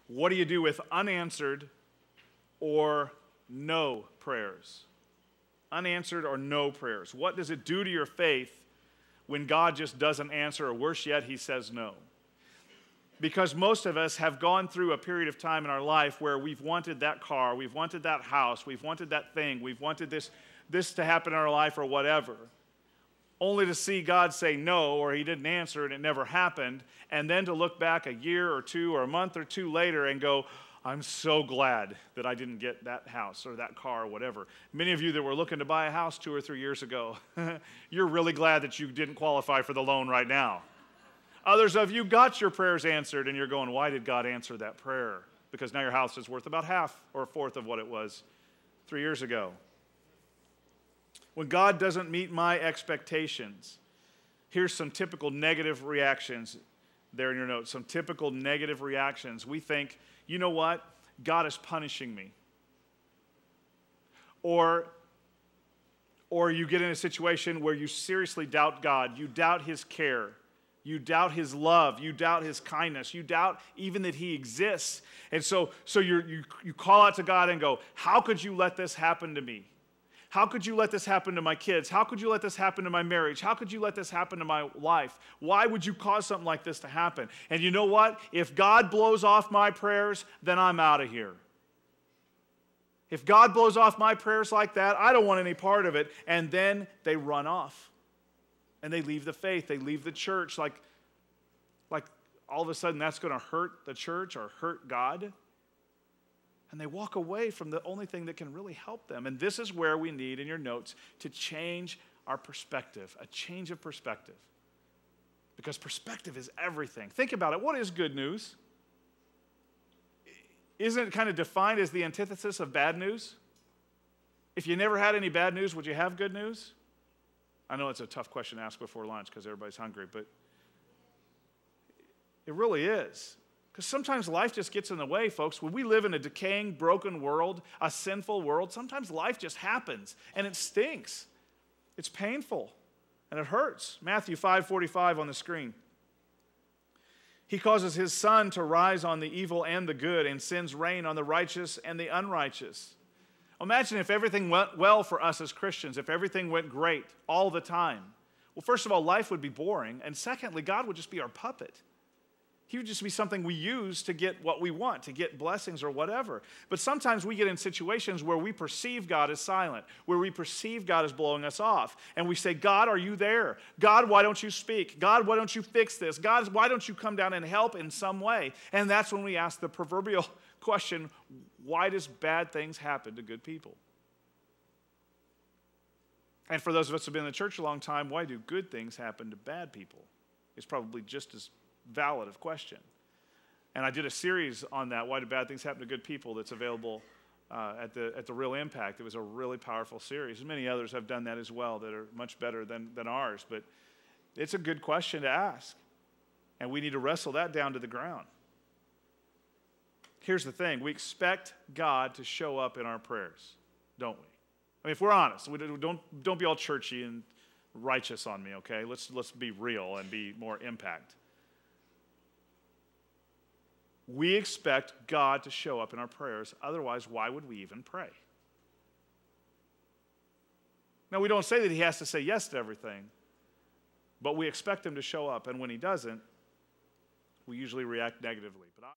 What do you do with unanswered or no prayers? Unanswered or no prayers. What does it do to your faith when God just doesn't answer, or worse yet, he says no? Because most of us have gone through a period of time in our life where we've wanted that car, we've wanted that house, we've wanted that thing, we've wanted this to happen in our life or whatever, only to see God say no, or he didn't answer and it never happened, and then to look back a year or two or a month or two later and go, I'm so glad that I didn't get that house or that car or whatever. Many of you that were looking to buy a house 2 or 3 years ago, you're really glad that you didn't qualify for the loan right now. Others of you got your prayers answered, and you're going, why did God answer that prayer? Because now your house is worth about half or a fourth of what it was 3 years ago. When God doesn't meet my expectations, here's some typical negative reactions there in your notes. Some typical negative reactions. We think, you know what? God is punishing me. Or you get in a situation where you seriously doubt God. You doubt his care. You doubt his love. You doubt his kindness. You doubt even that he exists. And so you call out to God and go, how could you let this happen to me? How could you let this happen to my kids? How could you let this happen to my marriage? How could you let this happen to my life? Why would you cause something like this to happen? And you know what? If God blows off my prayers, then I'm out of here. If God blows off my prayers like that, I don't want any part of it. And then they run off. And they leave the faith. They leave the church like all of a sudden that's going to hurt the church or hurt God. And they walk away from the only thing that can really help them. And this is where we need, in your notes, to change our perspective, a change of perspective. Because perspective is everything. Think about it. What is good news? Isn't it kind of defined as the antithesis of bad news? If you never had any bad news, would you have good news? I know it's a tough question to ask before lunch because everybody's hungry, but it really is. Because sometimes life just gets in the way, folks. When we live in a decaying, broken world, a sinful world, sometimes life just happens, and it stinks. It's painful, and it hurts. Matthew 5:45 on the screen. He causes his sun to rise on the evil and the good, and sends rain on the righteous and the unrighteous. Imagine if everything went well for us as Christians, if everything went great all the time. Well, first of all, life would be boring, and secondly, God would just be our puppet. He would just be something we use to get what we want, to get blessings or whatever. But sometimes we get in situations where we perceive God as silent, where we perceive God as blowing us off. And we say, God, are you there? God, why don't you speak? God, why don't you fix this? God, why don't you come down and help in some way? And that's when we ask the proverbial question, why does bad things happen to good people? And for those of us who have been in the church a long time, why do good things happen to bad people? It's probably just as valid of question. And I did a series on that, why do bad things happen to good people, that's available at the Real Impact. It was a really powerful series. And many others have done that as well that are much better than ours. But it's a good question to ask. And we need to wrestle that down to the ground. Here's the thing. We expect God to show up in our prayers, don't we? I mean, if we're honest, don't be all churchy and righteous on me, okay? Let's be real and be more impact. We expect God to show up in our prayers. Otherwise, why would we even pray? Now, we don't say that he has to say yes to everything, but we expect him to show up. And when he doesn't, we usually react negatively. But